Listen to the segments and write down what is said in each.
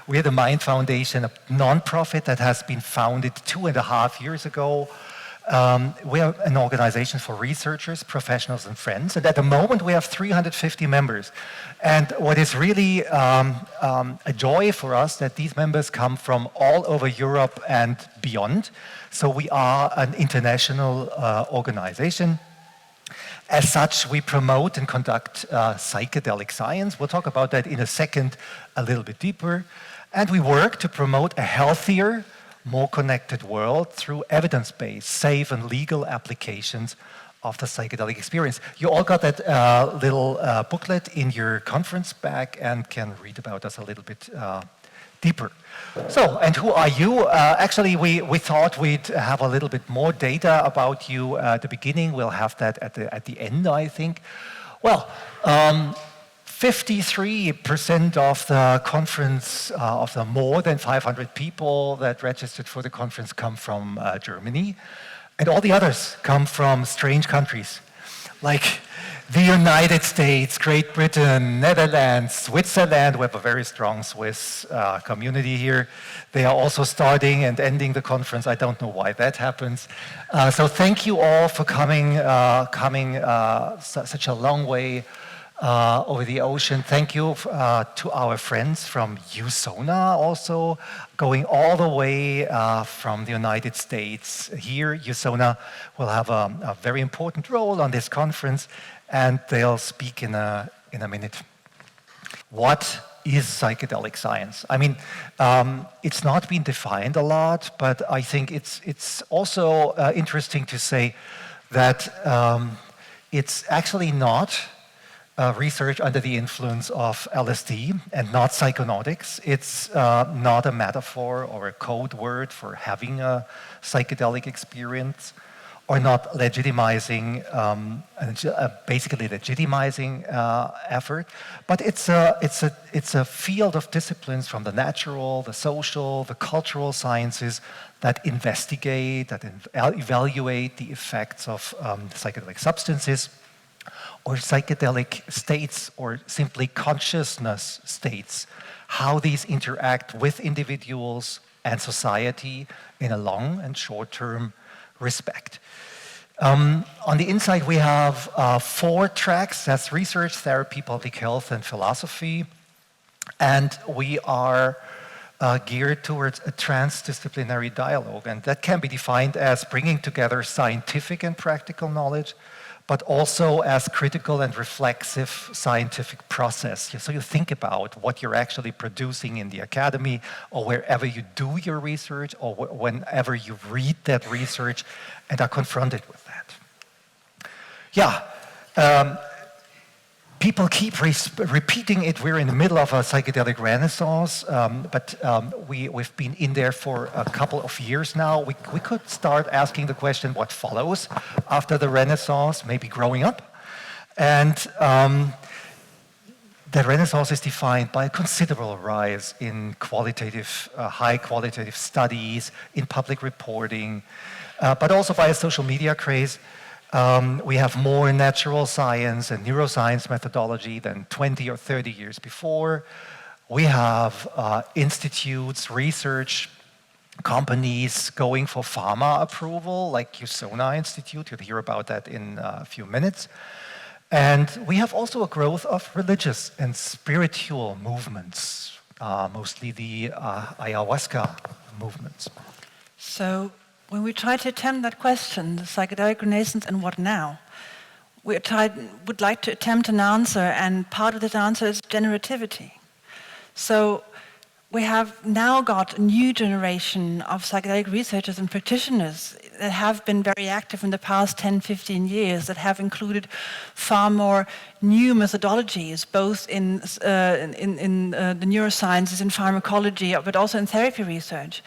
We're the Mind Foundation, a non-profit that has been founded 2.5 years ago. We are an organization for researchers, professionals, and friends. And at the moment, we have 350 members. And what is really a joy for us that these members come from all over Europe and beyond. So we are an international organization. As such, we promote and conduct psychedelic science. We'll talk about that in a second, a little bit deeper. And we work to promote a healthier, more connected world through evidence-based, safe and legal applications of the psychedelic experience. You all got that little booklet in your conference bag and can read about us a little bit deeper. So, and who are you? Actually, we thought we'd have a little bit more data about you at the beginning. We'll have that at the end, I think. Well, 53% of the conference, of the more than 500 people that registered for the conference come from Germany. And all the others come from strange countries, like the United States, Great Britain, Netherlands, Switzerland. We have a very strong Swiss community here. They are also starting and ending the conference. I don't know why that happens. So thank you all for coming such a long way over the ocean. Thank you to our friends from Usona also, going all the way from the United States. Here, Usona will have a very important role on this conference, and they'll speak in a minute. What is psychedelic science? I mean, it's not been defined a lot, but I think it's also interesting to say that it's actually not research under the influence of LSD and not psychonautics. It's not a metaphor or a code word for having a psychedelic experience, or not legitimizing, basically legitimizing effort, but it's a field of disciplines from the natural, the social, the cultural sciences that investigate, that evaluate the effects of psychedelic substances, or psychedelic states, or simply consciousness states, how these interact with individuals and society in a long and short-term respect. On the inside, we have 4 tracks. That's research, therapy, public health, and philosophy. And we are geared towards a transdisciplinary dialogue. And that can be defined as bringing together scientific and practical knowledge, but also as critical and reflexive scientific process. So you think about what you're actually producing in the academy, or wherever you do your research, or whenever you read that research and are confronted with that. Yeah, people keep repeating it. We're in the middle of a psychedelic renaissance, but we've been in there for a couple of years now. We could start asking the question, what follows after the renaissance, maybe growing up? And the renaissance is defined by a considerable rise in qualitative, high qualitative studies, in public reporting, but also by a social media craze. We have more natural science and neuroscience methodology than 20 or 30 years before. We have institutes, research companies going for pharma approval, like Usona Institute. You'll hear about that in a few minutes. And we have also a growth of religious and spiritual movements, mostly the ayahuasca movements. So, when we try to attempt that question, the psychedelic renaissance and what now, we would like to attempt an answer, and part of this answer is generativity. So we have now got a new generation of psychedelic researchers and practitioners that have been very active in the past 10, 15 years, that have included far more new methodologies, both in the neurosciences, in pharmacology, but also in therapy research.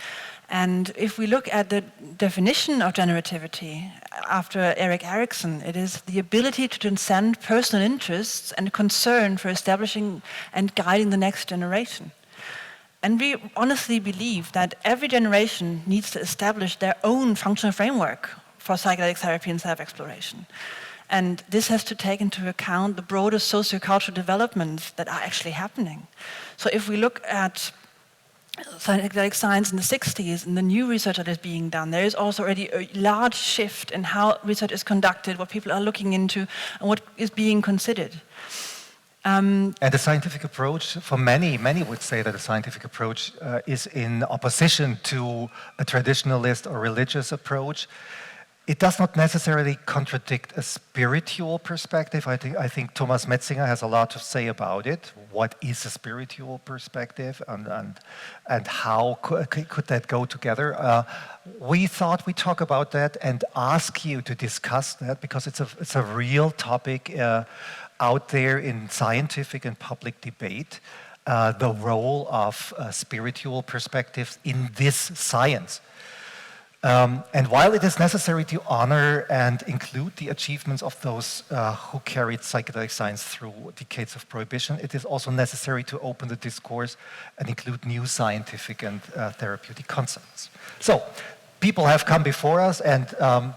And if we look at the definition of generativity, after Erik Erikson, it is the ability to transcend personal interests and concern for establishing and guiding the next generation. And we honestly believe that every generation needs to establish their own functional framework for psychedelic therapy and self-exploration. And this has to take into account the broader socio-cultural developments that are actually happening. So if we look at psychedelic science in the 60s and the new research that is being done, there is also already a large shift in how research is conducted, what people are looking into, and what is being considered. And the scientific approach, for many would say that the scientific approach is in opposition to a traditionalist or religious approach. It does not necessarily contradict a spiritual perspective. I think Thomas Metzinger has a lot to say about it. What is a spiritual perspective, and how could that go together? We thought we'd talk about that and ask you to discuss that, because it's a real topic out there in scientific and public debate. The role of spiritual perspectives in this science. And while it is necessary to honor and include the achievements of those who carried psychedelic science through decades of prohibition, it is also necessary to open the discourse and include new scientific and therapeutic concepts. So, people have come before us, and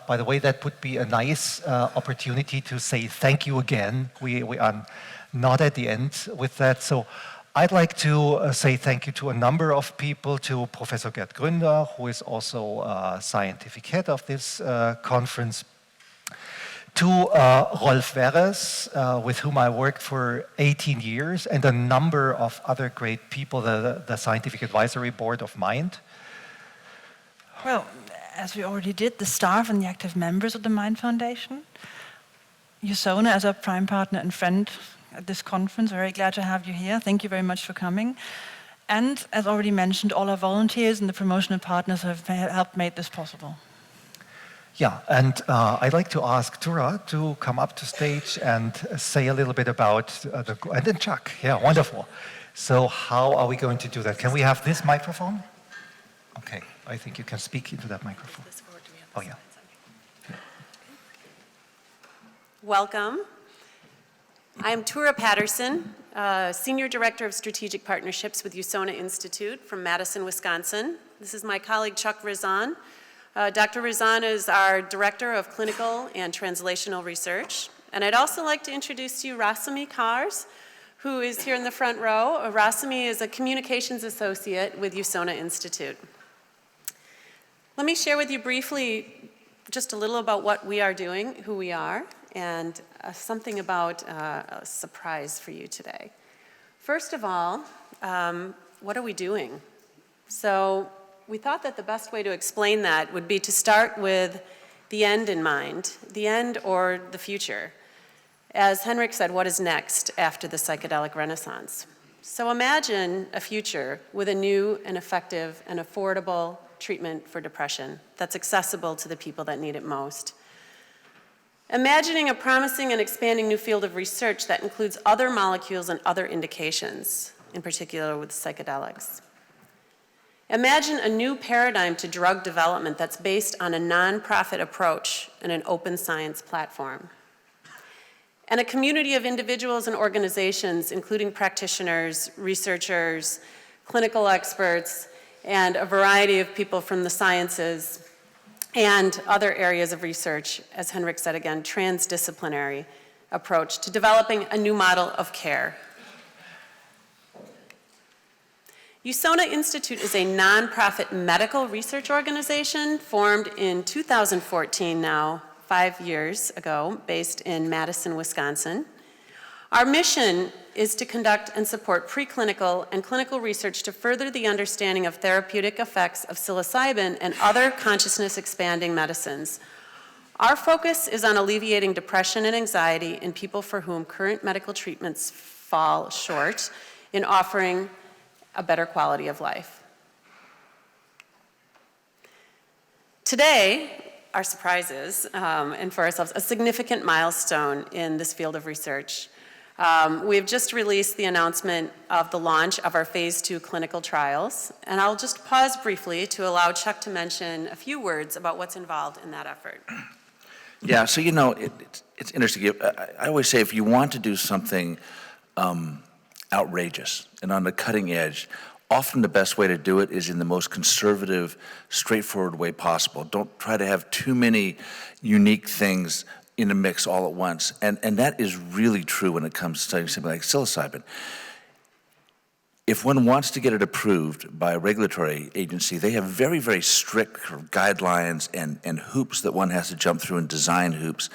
by the way, that would be a nice opportunity to say thank you again. We are not at the end with that. So, I'd like to say thank you to a number of people, to Professor Gerd Gründer, who is also scientific head of this conference, to Rolf Werres, with whom I worked for 18 years, and a number of other great people, the Scientific Advisory Board of Mind. Well, as we already did, the staff and the active members of the Mind Foundation, Usona as our prime partner and friend at this conference. Very glad to have you here. Thank you very much for coming. And as already mentioned, all our volunteers and the promotional partners have helped make this possible. Yeah, and I'd like to ask Tura to come up to stage and say a little bit about and then Chuck. Yeah, wonderful. So how are we going to do that? Can we have this microphone? Okay, I think you can speak into that microphone. Oh, yeah. Welcome. I am Tura Patterson, Senior Director of Strategic Partnerships with Usona Institute from Madison, Wisconsin. This is my colleague Chuck Raison. Dr. Raison is our Director of Clinical and Translational Research. And I'd also like to introduce to you Rasimi Kars, who is here in the front row. Rasimi is a Communications Associate with Usona Institute. Let me share with you briefly just a little about what we are doing, who we are, and something about a surprise for you today. First of all, what are we doing? So we thought that the best way to explain that would be to start with the end in mind, the end or the future. As Henrik said, what is next after the psychedelic renaissance? So imagine a future with a new and effective and affordable treatment for depression that's accessible to the people that need it most. Imagining a promising and expanding new field of research that includes other molecules and other indications, in particular with psychedelics. Imagine a new paradigm to drug development that's based on a nonprofit approach and an open science platform. And a community of individuals and organizations, including practitioners, researchers, clinical experts, and a variety of people from the sciences and other areas of research, as Henrik said again, transdisciplinary approach to developing a new model of care. Usona Institute is a nonprofit medical research organization formed in 2014 now, 5 years ago, based in Madison, Wisconsin. Our mission is to conduct and support preclinical and clinical research to further the understanding of therapeutic effects of psilocybin and other consciousness-expanding medicines. Our focus is on alleviating depression and anxiety in people for whom current medical treatments fall short in offering a better quality of life. Today, our surprise is, and for ourselves, a significant milestone in this field of research. We've just released the announcement of the launch of our phase 2 clinical trials, and I'll just pause briefly to allow Chuck to mention a few words about what's involved in that effort. Yeah, so you know, it's interesting. I always say if you want to do something outrageous and on the cutting edge, often the best way to do it is in the most conservative, straightforward way possible. Don't try to have too many unique things in the mix all at once. And that is really true when it comes to studying something like psilocybin. if one wants to get it approved by a regulatory agency, they have very, very strict guidelines and hoops that one has to jump through, and design hoops.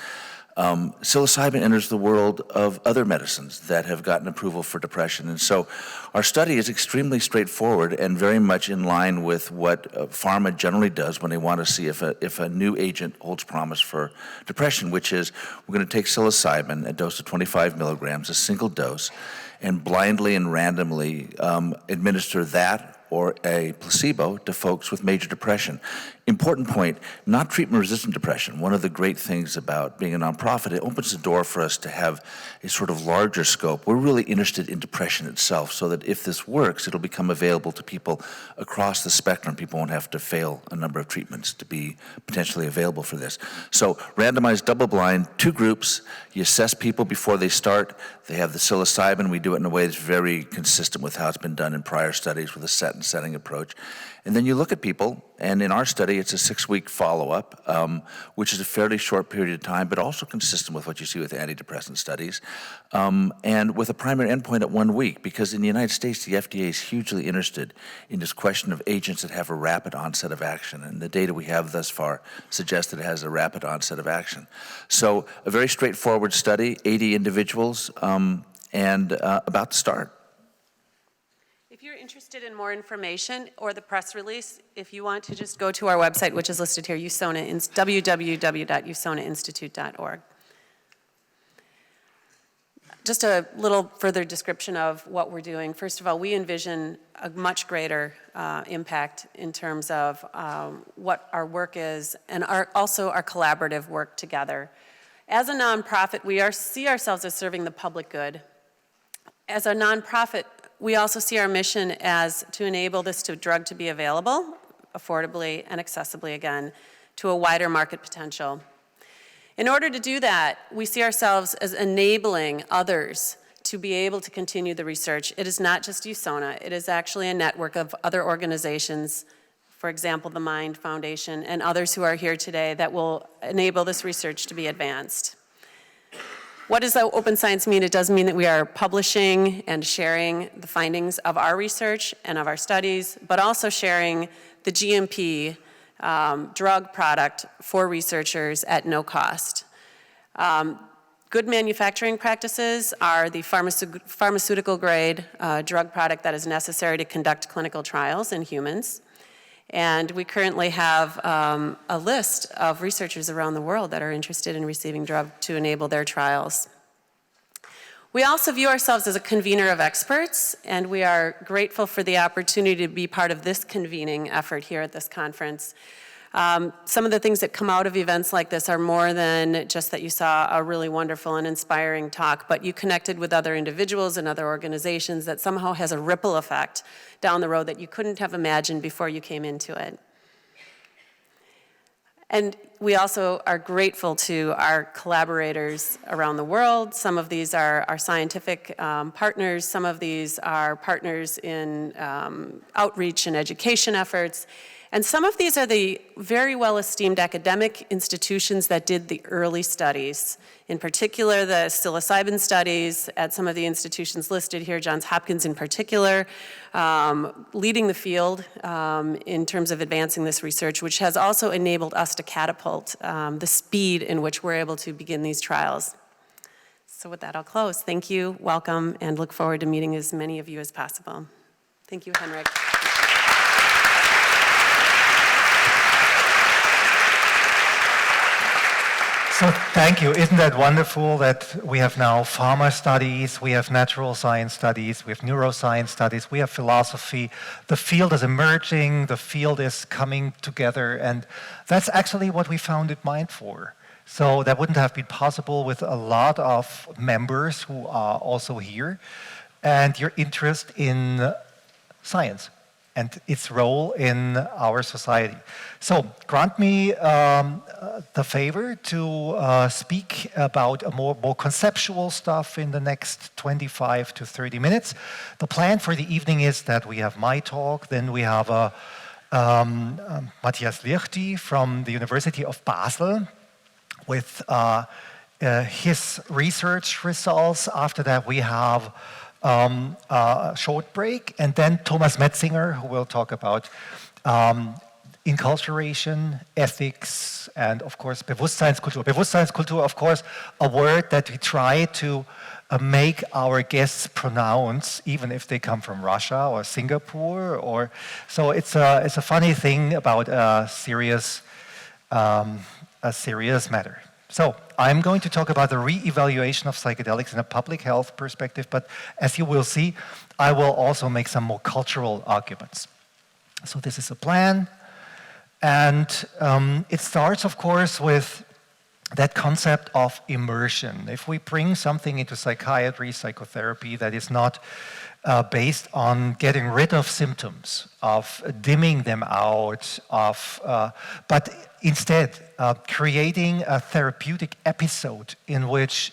Psilocybin enters the world of other medicines that have gotten approval for depression. And so our study is extremely straightforward and very much in line with what pharma generally does when they want to see if a new agent holds promise for depression, which is we're going to take psilocybin, a dose of 25 milligrams, a single dose, and blindly and randomly administer that or a placebo to folks with major depression. Important point, not treatment-resistant depression. One of the great things about being a nonprofit, it opens the door for us to have a sort of larger scope. We're really interested in depression itself, so that if this works, it'll become available to people across the spectrum. People won't have to fail a number of treatments to be potentially available for this. So randomized, double-blind, 2 groups. You assess people before they start. They have the psilocybin. We do it in a way that's very consistent with how it's been done in prior studies with a set and setting approach. And then you look at people, and in our study, it's a 6-week follow-up, which is a fairly short period of time, but also consistent with what you see with antidepressant studies, and with a primary endpoint at 1 week, because in the United States, the FDA is hugely interested in this question of agents that have a rapid onset of action, and the data we have thus far suggests that it has a rapid onset of action. So a very straightforward study, 80 individuals, and about to start. If you're interested in more information or the press release, if you want to just go to our website, which is listed here, www.usonainstitute.org. Just a little further description of what we're doing. First of all, we envision a much greater impact in terms of what our work is, and also our collaborative work together. As a nonprofit, we see ourselves as serving the public good. As a nonprofit, we also see our mission as to enable this drug to be available affordably and accessibly, again, to a wider market potential. In order to do that, we see ourselves as enabling others to be able to continue the research. It is not just Usona, it is actually a network of other organizations, for example, the Mind Foundation and others who are here today, that will enable this research to be advanced. What does open science mean? It does mean that we are publishing and sharing the findings of our research and of our studies, but also sharing the GMP drug product for researchers at no cost. Good manufacturing practices are the pharmaceutical grade drug product that is necessary to conduct clinical trials in humans. And we currently have a list of researchers around the world that are interested in receiving drug to enable their trials. We also view ourselves as a convener of experts, and we are grateful for the opportunity to be part of this convening effort here at this conference. Some of the things that come out of events like this are more than just that you saw a really wonderful and inspiring talk, but you connected with other individuals and other organizations that somehow has a ripple effect down the road that you couldn't have imagined before you came into it. And we also are grateful to our collaborators around the world. Some of these are our scientific partners. Some of these are partners in outreach and education efforts. And some of these are the very well-esteemed academic institutions that did the early studies. In particular, the psilocybin studies at some of the institutions listed here, Johns Hopkins in particular, leading the field in terms of advancing this research, which has also enabled us to catapult the speed in which we're able to begin these trials. So with that, I'll close. Thank you, welcome, and look forward to meeting as many of you as possible. Thank you, Henrik. So thank you. Isn't that wonderful that we have now pharma studies, we have natural science studies, we have neuroscience studies, we have philosophy. The field is emerging, the field is coming together, and that's actually what we founded Mind for. So that wouldn't have been possible with a lot of members who are also here, and your interest in science and its role in our society. So grant me the favor to speak about a more conceptual stuff in the next 25 to 30 minutes. The plan for the evening is that we have my talk, then we have Matthias Lichty from the University of Basel with his research results. After that we have a short break, and then Thomas Metzinger, who will talk about inculturation, ethics, and of course Bewusstseinskultur. Bewusstseinskultur, of course, a word that we try to make our guests pronounce, even if they come from Russia or Singapore. Or so it's a funny thing about a serious matter. So I'm going to talk about the re-evaluation of psychedelics in a public health perspective, but as you will see, I will also make some more cultural arguments. So this is a plan, and it starts, of course, with that concept of immersion. If we bring something into psychiatry, psychotherapy that is not based on getting rid of symptoms, of dimming them out, but instead creating a therapeutic episode in which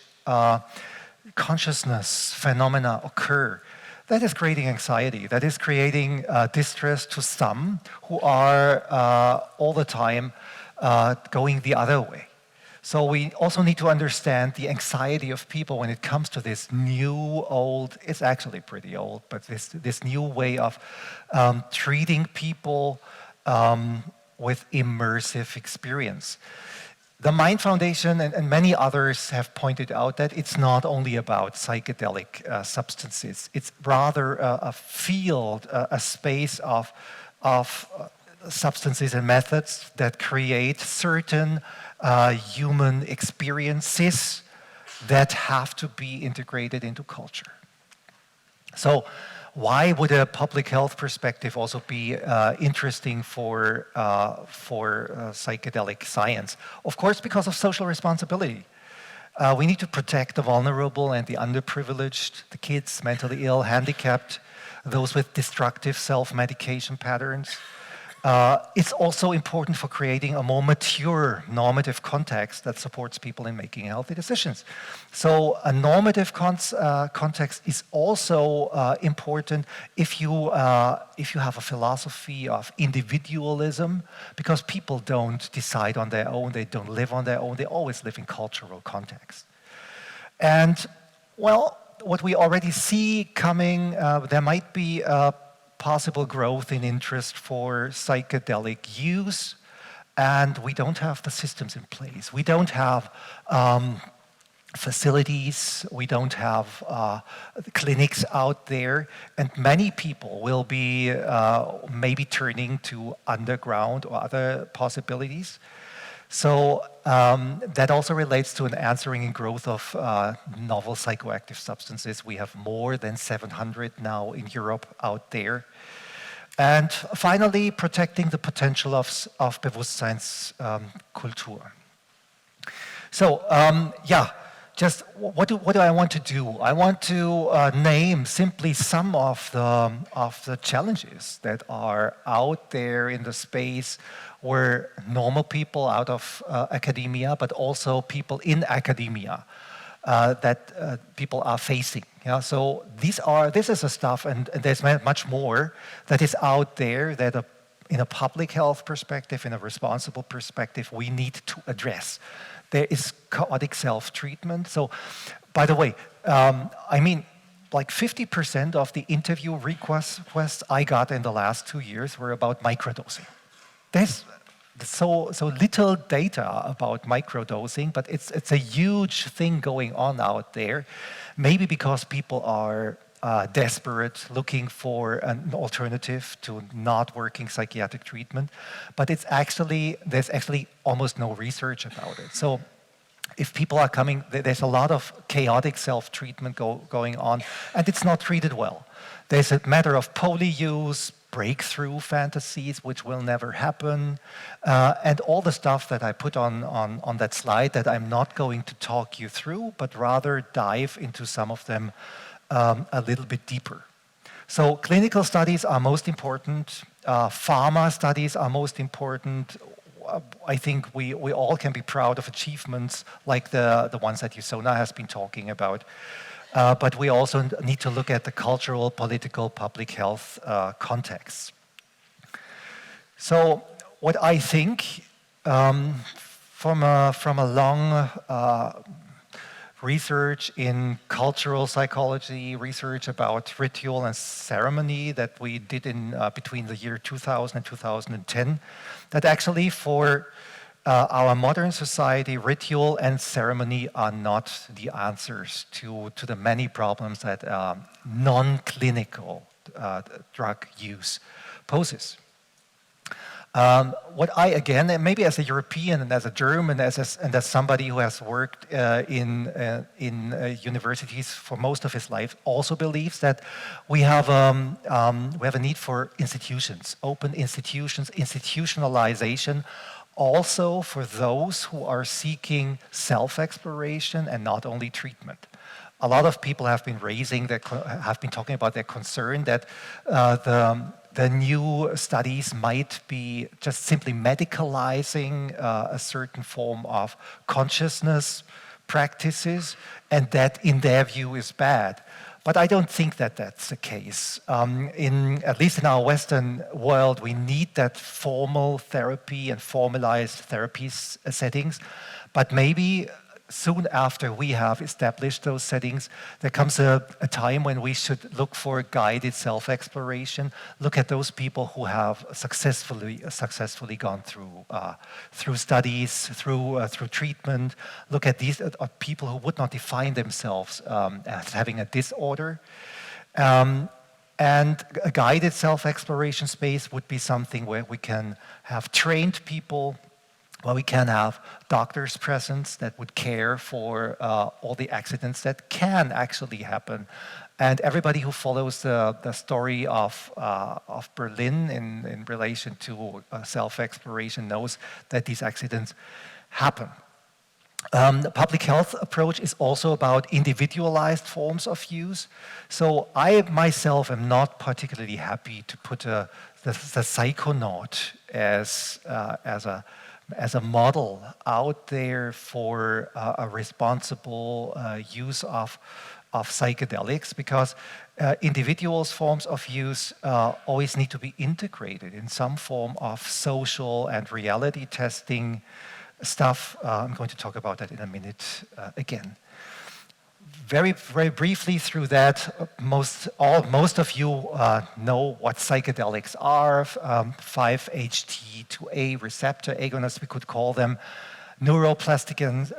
consciousness phenomena occur, that is creating anxiety, that is creating distress to some who are all the time going the other way. So we also need to understand the anxiety of people when it comes to this new, old, it's actually pretty old, but this new way of treating people with immersive experience. The Mind Foundation and many others have pointed out that it's not only about psychedelic substances, it's rather a field, a space of substances and methods that create certain human experiences that have to be integrated into culture. So why would a public health perspective also be interesting for psychedelic science? Of course, because of social responsibility. We need to protect the vulnerable and the underprivileged, the kids, mentally ill, handicapped, those with destructive self-medication patterns. It's also important for creating a more mature normative context that supports people in making healthy decisions. So a normative context is also important if you have a philosophy of individualism, because people don't decide on their own, they don't live on their own, they always live in cultural context. And well, what we already see coming, there might be possible growth in interest for psychedelic use, and we don't have the systems in place. We don't have facilities, we don't have clinics out there, and many people will be maybe turning to underground or other possibilities. So that also relates to an answering in growth of novel psychoactive substances. We have more than 700 now in Europe out there. And finally, protecting the potential of Bewusstseinskultur. So just what do I want to do? I want to name simply some of the challenges that are out there in the space where normal people out of academia, but also people in academia that people are facing. Yeah? So this is the stuff, and there's much more that is out there that in a public health perspective, in a responsible perspective, we need to address. There is chaotic self-treatment. So, by the way, like 50% of the interview requests I got in the last 2 years were about microdosing. There's so little data about microdosing, but it's a huge thing going on out there. Maybe because people are desperate, looking for an alternative to not working psychiatric treatment, but there's actually almost no research about it. So if people are coming, there's a lot of chaotic self-treatment going on, and it's not treated well. There's a matter of poly-use, breakthrough fantasies, which will never happen, and all the stuff that I put on that slide that I'm not going to talk you through, but rather dive into some of them a little bit deeper. So clinical studies are most important, pharma studies are most important. I think we all can be proud of achievements like the ones that Usona has been talking about. But we also need to look at the cultural, political, public health contexts. So what I think from a long research in cultural psychology, research about ritual and ceremony that we did in between the year 2000 and 2010, that actually for our modern society, ritual and ceremony are not the answers to the many problems that non-clinical drug use poses. What I, again, and maybe as a European and as a German and as somebody who has worked in universities for most of his life, also believes that we have a need for institutions, open institutions, institutionalization, also for those who are seeking self-exploration and not only treatment. A lot of people have been talking about their concern that the new studies might be just simply medicalizing a certain form of consciousness practices, and that in their view is bad. But I don't think that that's the case. At least in our Western world, we need that formal therapy and formalized therapy settings. But maybe soon after we have established those settings, there comes a time when we should look for guided self-exploration, look at those people who have successfully gone through studies, through treatment, look at these people who would not define themselves as having a disorder. And a guided self-exploration space would be something where we can have trained people, where we can have doctors present that would care for all the accidents that can actually happen. And everybody who follows the story of Berlin in relation to self-exploration knows that these accidents happen. The public health approach is also about individualized forms of use. So I myself am not particularly happy to put the psychonaut as a model out there for a responsible use of psychedelics, because individuals' forms of use always need to be integrated in some form of social and reality testing stuff. I'm going to talk about that in a minute again. Very, very briefly through that, most of you know what psychedelics are, 5-HT2A receptor agonists, we could call them, neuroplastogens,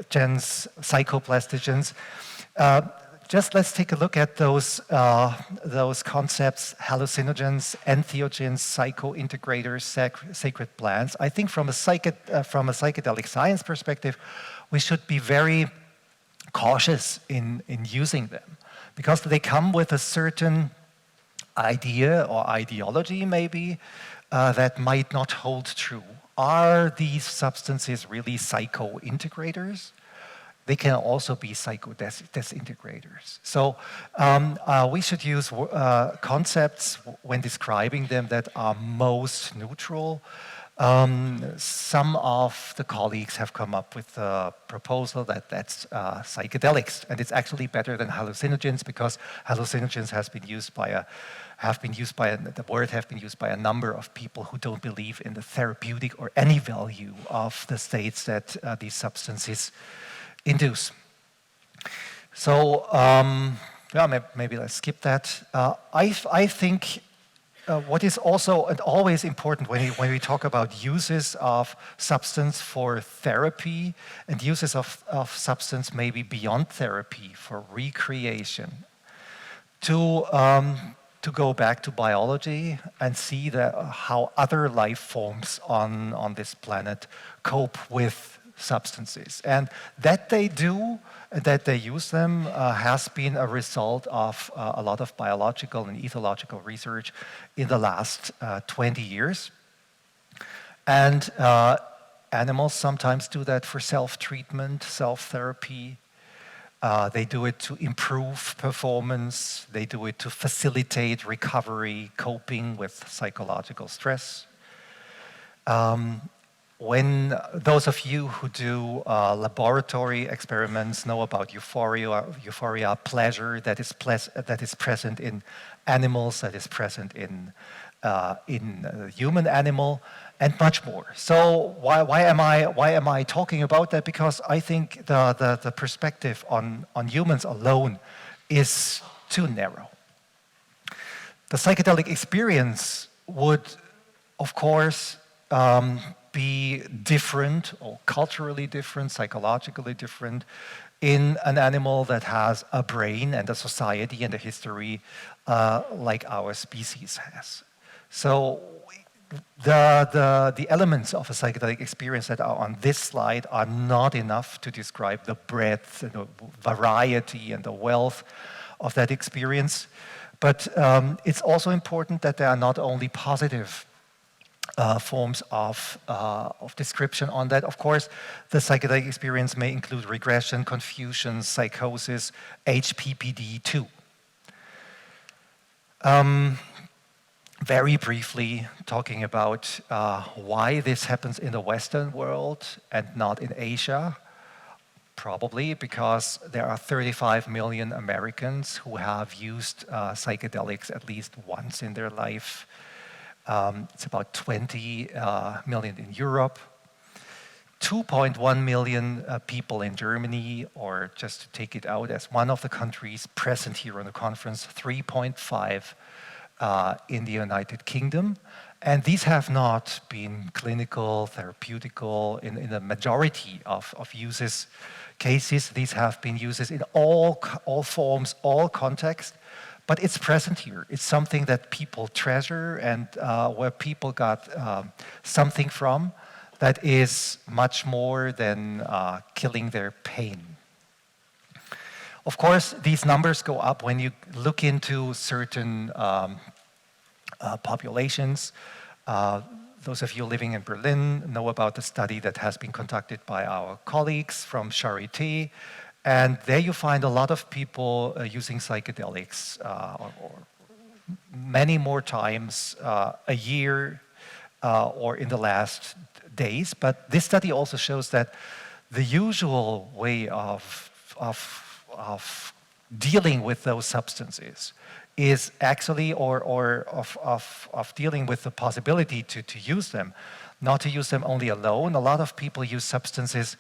psychoplastogens. Just let's take a look at those concepts: hallucinogens, entheogens, psychointegrators, sacred plants. I think from a psychedelic science perspective, we should be very cautious in using them, because they come with a certain idea or ideology maybe that might not hold true. Are these substances really psycho-integrators? They can also be psycho-disintegrators. So we should use concepts when describing them that are most neutral. Some of the colleagues have come up with a proposal that's psychedelics, and it's actually better than hallucinogens, because hallucinogens the word have been used by a number of people who don't believe in the therapeutic or any value of the states that these substances induce. So maybe let's skip that. I think what is also and always important when we talk about uses of substance for therapy and uses of substance maybe beyond therapy for recreation, to go back to biology and see how other life forms on this planet cope with substances. And that they do, that they use them, has been a result of a lot of biological and ethological research in the last 20 years. And animals sometimes do that for self-treatment, self-therapy. They do it to improve performance. They do it to facilitate recovery, coping with psychological stress. When those of you who do laboratory experiments know about euphoria, pleasure that is present in animals, that is present in the human animal, and much more. So why am I talking about that? Because I think the perspective on humans alone is too narrow. The psychedelic experience would, of course, be different, or culturally different, psychologically different, in an animal that has a brain and a society and a history like our species has. So the elements of a psychedelic experience that are on this slide are not enough to describe the breadth and the variety and the wealth of that experience. But it's also important that there are not only positive forms of description on that. Of course, the psychedelic experience may include regression, confusion, psychosis, HPPD too. Very briefly, talking about why this happens in the Western world and not in Asia. Probably because there are 35 million Americans who have used psychedelics at least once in their life. It's about 20 million in Europe, 2.1 million people in Germany, or just to take it out as one of the countries present here on the conference, 3.5 in the United Kingdom. And these have not been clinical, therapeutical in the majority of cases. These have been uses in all forms, all contexts. But it's present here. It's something that people treasure and where people got something from that is much more than killing their pain. Of course, these numbers go up when you look into certain populations. Those of you living in Berlin know about the study that has been conducted by our colleagues from Charité. And there you find a lot of people using psychedelics or many more times a year or in the last days. But this study also shows that the usual way of dealing with those substances is actually, or of dealing with the possibility to use them, not to use them only alone. A lot of people use substances.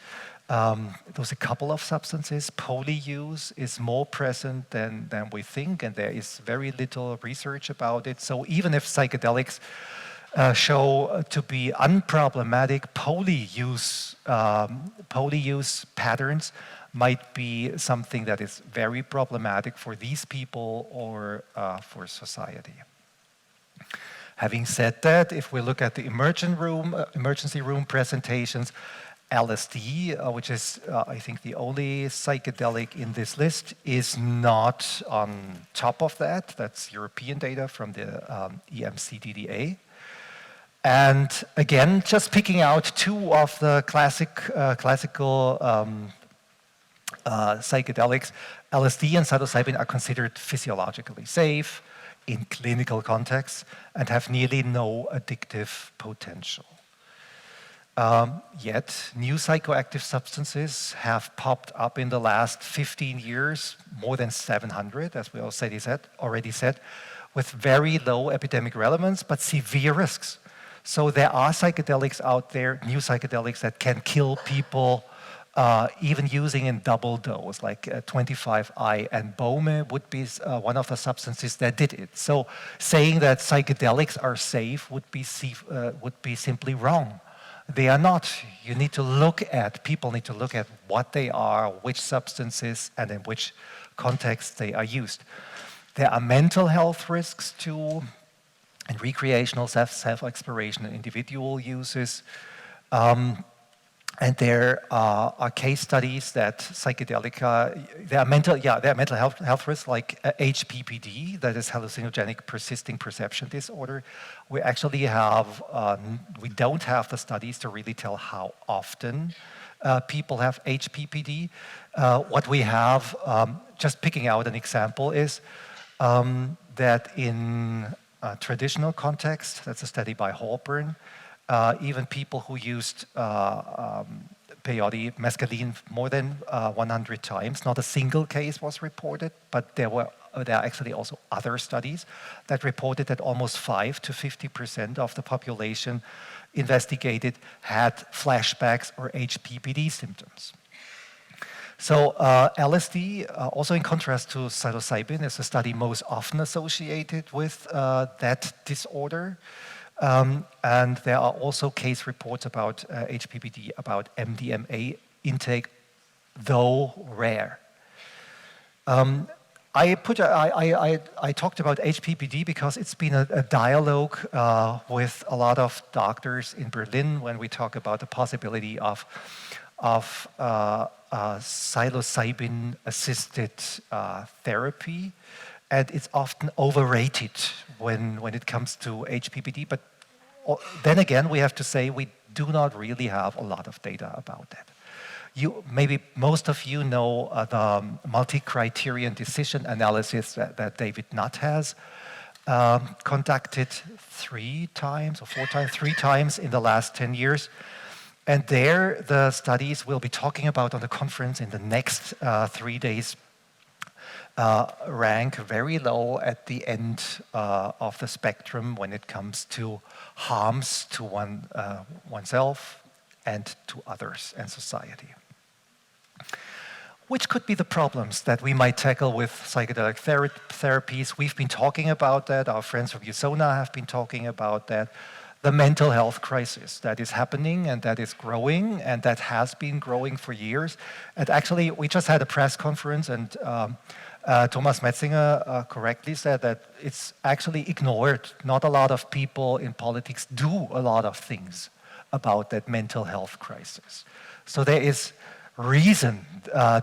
There's a couple of substances. Polyuse is more present than we think, and there is very little research about it. So even if psychedelics show to be unproblematic, polyuse patterns might be something that is very problematic for these people or for society. Having said that, if we look at the emergency room presentations, LSD, which is, I think, the only psychedelic in this list, is not on top of that. That's European data from the EMCDDA. And again, just picking out two of the classical psychedelics, LSD and psilocybin are considered physiologically safe in clinical contexts and have nearly no addictive potential. Yet, new psychoactive substances have popped up in the last 15 years, more than 700, as we already said, with very low epidemic relevance, but severe risks. So there are psychedelics out there, new psychedelics that can kill people, even using in double dose, like 25I, and Bome would be one of the substances that did it. So saying that psychedelics are safe would be simply wrong. They are not. You need to people need to look at what they are, which substances, and in which context they are used. There are mental health risks too, and recreational self-exploration and individual uses. And there are case studies that there are mental health risks like HPPD, that is hallucinogenic persisting perception disorder. We actually we don't have the studies to really tell how often people have HPPD. What we have, just picking out an example, is that in a traditional context, that's a study by Halpern, even people who used peyote, mescaline, more than 100 times, not a single case was reported, but there were there are actually also other studies that reported that almost 5 to 50% of the population investigated had flashbacks or HPPD symptoms. So LSD, also in contrast to psilocybin, is a study most often associated with that disorder. And there are also case reports about HPPD, about MDMA intake, though rare. I talked about HPPD because it's been a dialogue with a lot of doctors in Berlin when we talk about the possibility of psilocybin-assisted therapy, and it's often overrated when it comes to HPPD. But then again, we have to say we do not really have a lot of data about that. Maybe most of you know the multi-criterion decision analysis that David Nutt has conducted 3 times in the last 10 years. And there, the studies we'll be talking about on the conference in the next 3 days rank very low at the end of the spectrum when it comes to harms to oneself and to others and society. Which could be the problems that we might tackle with psychedelic therapies? We've been talking about that. Our friends from Usona have been talking about that. The mental health crisis that is happening and that is growing and that has been growing for years. And actually, we just had a press conference and Thomas Metzinger correctly said that it's actually ignored. Not a lot of people in politics do a lot of things about that mental health crisis. So there is reason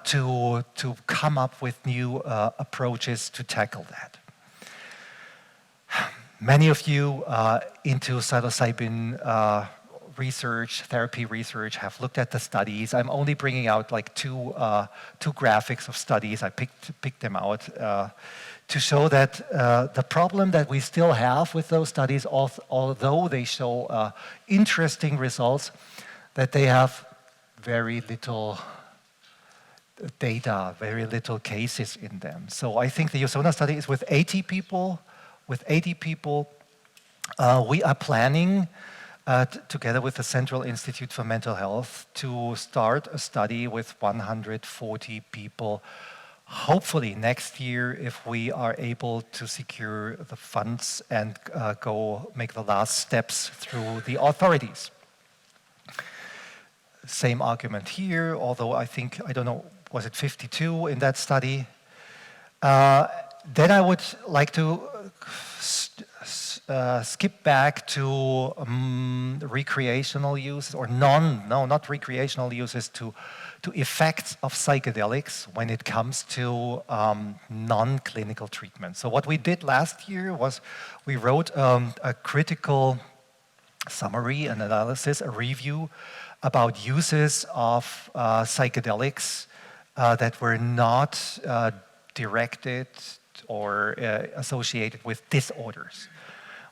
to come up with new approaches to tackle that. Many of you into psilocybin research, therapy research, have looked at the studies. I'm only bringing out like two graphics of studies. I picked them out to show that the problem that we still have with those studies, although they show interesting results, that they have very little data, very little cases in them. So I think the Usona study is with 80 people. With 80 people, we are planning, together with the Central Institute for Mental Health, to start a study with 140 people, hopefully next year, if we are able to secure the funds and go make the last steps through the authorities. Same argument here, although I don't know, was it 52 in that study? Then I would like to skip back to recreational uses, or not recreational uses, to effects of psychedelics when it comes to non-clinical treatment. So what we did last year was we wrote a critical summary, an analysis, a review about uses of psychedelics that were not directed or associated with disorders.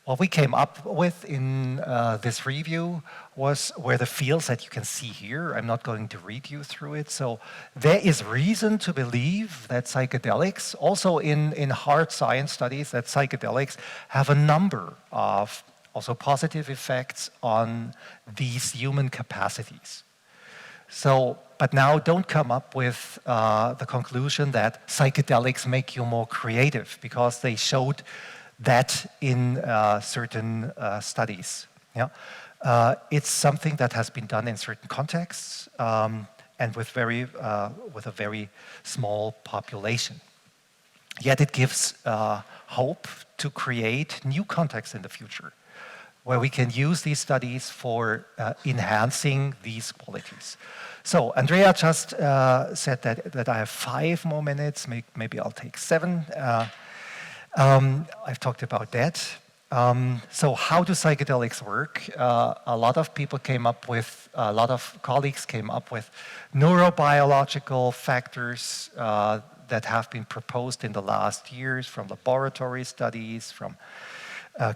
What we came up with in this review were the fields that you can see here. I'm not going to read you through it. So there is reason to believe that psychedelics, also in hard science studies, that psychedelics have a number of also positive effects on these human capacities. So, but now don't come up with the conclusion that psychedelics make you more creative, because they showed that in certain studies. Yeah? It's something that has been done in certain contexts and with a very small population. Yet it gives hope to create new contexts in the future, where we can use these studies for enhancing these qualities. So Andrea just said that I have 5 more minutes. Maybe I'll take 7. I've talked about that. So how do psychedelics work? A lot of colleagues came up with neurobiological factors that have been proposed in the last years from laboratory studies, from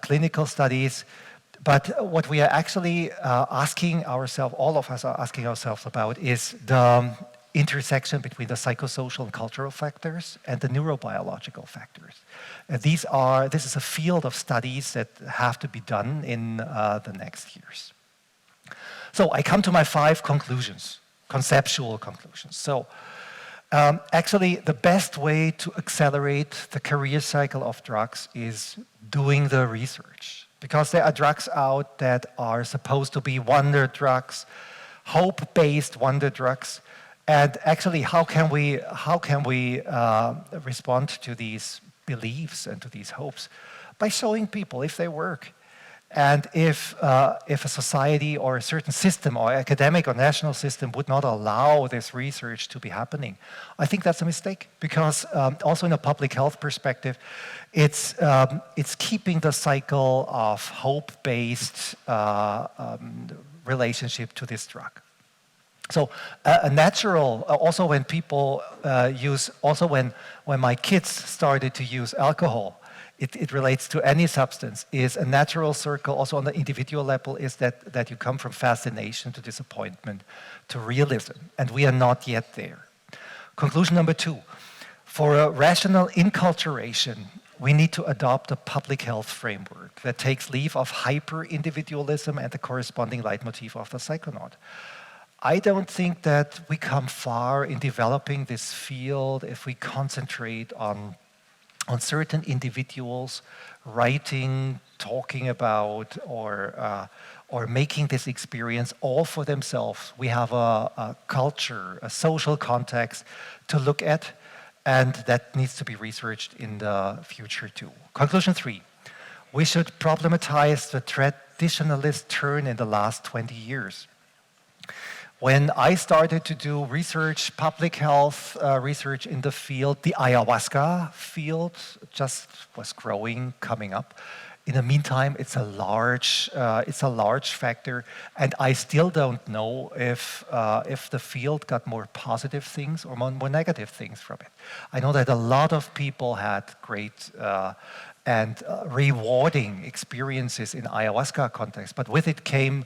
clinical studies. But what we are actually asking ourselves, all of us are asking ourselves about, is the intersection between the psychosocial and cultural factors and the neurobiological factors. This is a field of studies that have to be done in the next years. So I come to my 5 conclusions, conceptual conclusions. So actually, the best way to accelerate the career cycle of drugs is doing the research, because there are drugs out that are supposed to be wonder drugs, hope-based wonder drugs. And actually, how can we respond to these beliefs and to these hopes? By showing people if they work. And if a society or a certain system or academic or national system would not allow this research to be happening, I think that's a mistake, because also in a public health perspective, it's keeping the cycle of hope-based relationship to this drug. So a natural, also when people when my kids started to use alcohol, it relates to any substance, is a natural circle, also on the individual level, is that you come from fascination to disappointment to realism, and we are not yet there. Conclusion number 2, for a rational inculturation, we need to adopt a public health framework that takes leave of hyper-individualism and the corresponding leitmotif of the psychonaut. I don't think that we come far in developing this field if we concentrate on certain individuals writing, talking about, or making this experience all for themselves. We have a culture, a social context to look at, and that needs to be researched in the future too. Conclusion 3, we should problematize the traditionalist turn in the last 20 years. When I started to do research, public health research in the field, the ayahuasca field just was growing, coming up. In the meantime, it's a large factor, and I still don't know if the field got more positive things or more negative things from it. I know that a lot of people had great and rewarding experiences in ayahuasca context, but with it came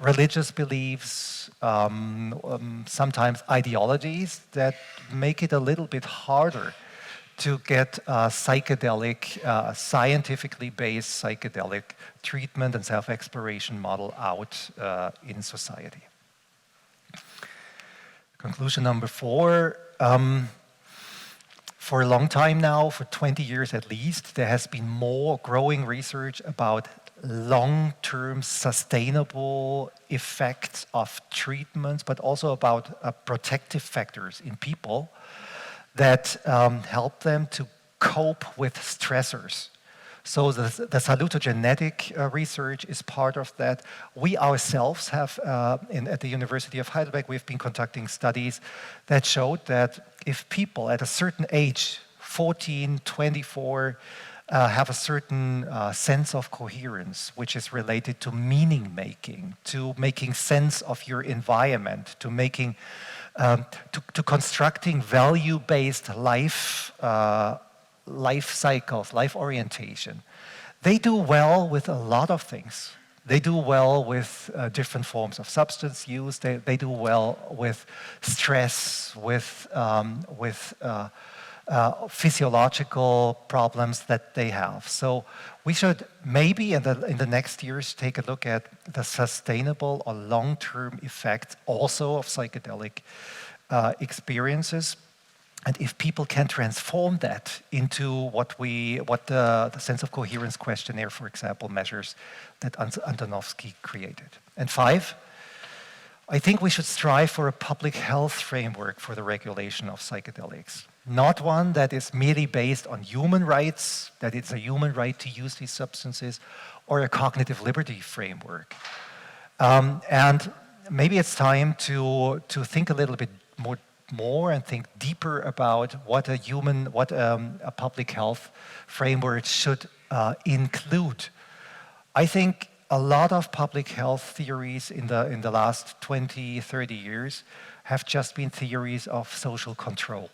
religious beliefs, sometimes ideologies that make it a little bit harder to get a psychedelic, scientifically based psychedelic treatment and self-exploration model out in society. Conclusion number 4, for a long time now, for 20 years at least, there has been more growing research about long-term sustainable effects of treatments, but also about protective factors in people that help them to cope with stressors. So the salutogenetic research is part of that. We ourselves have, at the University of Heidelberg, we've been conducting studies that showed that if people at a certain age, 14, 24, have a certain sense of coherence, which is related to meaning making, to making sense of your environment, to making, to constructing value-based life cycles, life orientation. They do well with a lot of things. They do well with different forms of substance use. They do well with stress, with physiological problems that they have. So we should maybe in the next years take a look at the sustainable or long-term effects also of psychedelic experiences, and if people can transform that into what the sense of coherence questionnaire, for example, measures that Antonovsky created. And 5, I think we should strive for a public health framework for the regulation of psychedelics. Not one that is merely based on human rights, that it's a human right to use these substances, or a cognitive liberty framework. And maybe it's time to think a little bit more and think deeper about what a public health framework should include. I think a lot of public health theories in the last 20, 30 years have just been theories of social control.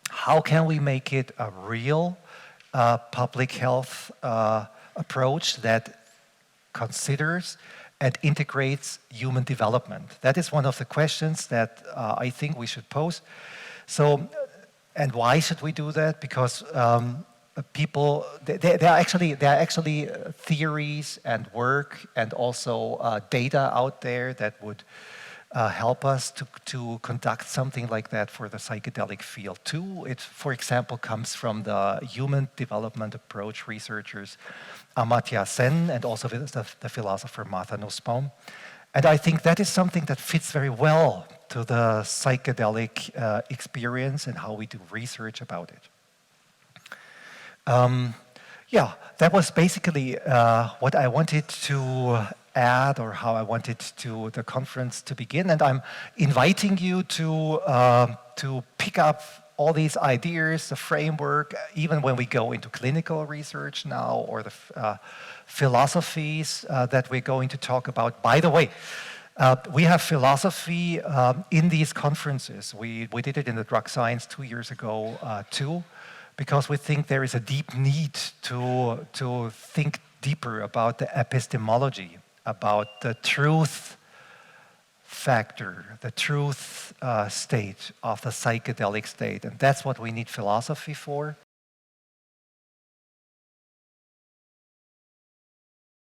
How can we make it a real public health approach that considers and integrates human development? That is one of the questions that I think we should pose. So, and why should we do that? Because people, there are actually theories and work and also data out there that would help us to conduct something like that for the psychedelic field too. It, for example, comes from the human development approach researchers Amartya Sen and also the philosopher Martha Nussbaum. And I think that is something that fits very well to the psychedelic experience and how we do research about it. Yeah, that was basically what I wanted to add, or how I wanted the conference to begin. And I'm inviting you to pick up all these ideas, the framework, even when we go into clinical research now, or the philosophies that we're going to talk about. By the way, we have philosophy in these conferences. We did it in the drug science 2 years ago too, because we think there is a deep need to think deeper about the epistemology, about the truth factor, the truth state of the psychedelic state. And that's what we need philosophy for.